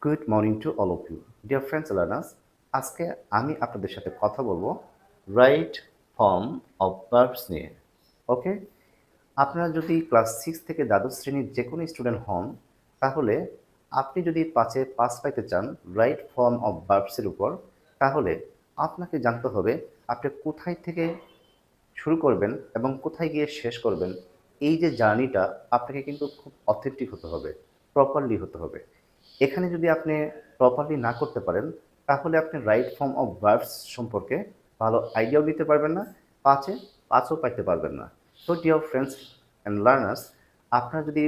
Good morning to all of you dear friends learners. আজকে আমি আপনাদের সাথে কথা বলবো রাইট ফর্ম অফ ভার্বস নিয়ে। ওকে, আপনারা যদি ক্লাস 6 থেকে দ্বাদশ শ্রেণীর যে কোনো স্টুডেন্ট হন, তাহলে আপনি যদি 5-এ পাস পাইতে চান রাইট ফর্ম অফ ভার্বসের উপর, তাহলে আপনাকে জানতে হবে আপনি কোথায় থেকে শুরু করবেন এবং কোথায় গিয়ে শেষ করবেন। এই যে জার্নিটা আপনাকে কিন্তু খুব অথেন্টিক হতে হবে, প্রপারলি হতে হবে। এখানে যদি আপনি প্রপারলি না করতে পারেন, তাহলে আপনি রাইট ফর্ম অফ ভার্বস সম্পর্কে ভালো আইডিয়াও নিতে পারবেন না, পাঁচও পাইতে পারবেন না। তো ডিয়ার ফ্রেন্ডস অ্যান্ড লার্নার্স, আপনারা যদি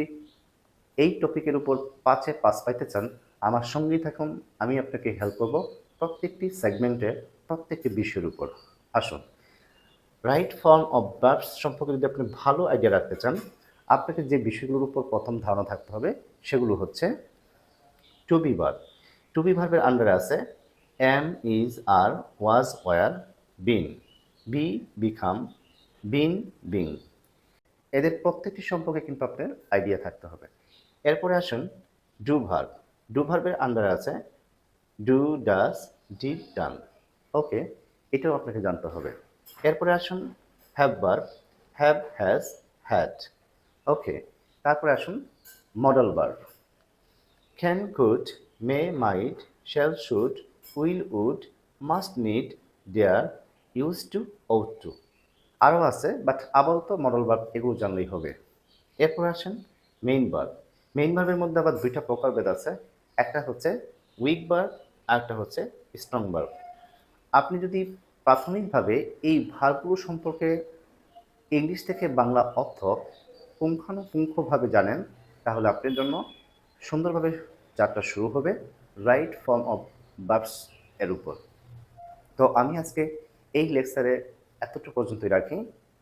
এই টপিকের উপর 5-এ পাস পাইতে চান, আমার সঙ্গেই থাকুন। আমি আপনাকে হেল্প করব প্রত্যেকটি সেগমেন্টে, প্রত্যেকটি বিষয়ের উপর। আসুন, রাইট ফর্ম অফ ভার্বস সম্পর্কে যদি আপনি ভালো আইডিয়া রাখতে চান, আপনাকে যে বিষয়গুলোর উপর প্রথম ধারণা থাকতে হবে সেগুলো হচ্ছে to be verb. To be ভার্বের আন্ডারে আছে am, is, are, was, were, been, be, become, been, being. এদের প্রত্যেকটি সম্পর্কে কিন্তু আপনার আইডিয়া থাকতে হবে। এরপরে আসুন ডু ভার্ব। ডু ভার্বের আন্ডারে আছে do, does, did, done. Okay, এটাও আপনাকে জানতে হবে। এরপরে আসুন have verb. Have, has, had. Okay, তারপরে আসুন modal verb. Can, could, may, might, shall, should, will, would, must, need, dare, use to, ought to. আরও আছে, বাট আপাতত মডেল ভার্ব এগুলো জানলেই হবে। এরপর আসেন মেইন ভার্ব। মেইন ভার্বের মধ্যে আবার দুইটা প্রকারভেদ আছে। একটা হচ্ছে উইক ভার্ব, আর একটা হচ্ছে স্ট্রং ভার্ব। আপনি যদি প্রাথমিকভাবে এই ভার্বগুলো সম্পর্কে ইংলিশ থেকে বাংলা অর্থ পুঙ্খানুপুঙ্খভাবে জানেন, তাহলে আপনার জন্য সুন্দরভাবে যাত্রা শুরু হবে রাইট ফর্ম অফ ভার্বস এর উপর। তো আমি আজকে এই লেকচারে এতটুকু পর্যন্তই রাখি।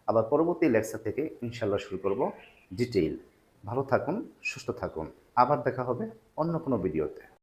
আবার পরবর্তী লেকচার থেকে ইনশাল্লাহ শুরু করব ডিটেইল। ভালো থাকুন, সুস্থ থাকুন। আবার দেখা হবে অন্য কোনো ভিডিওতে।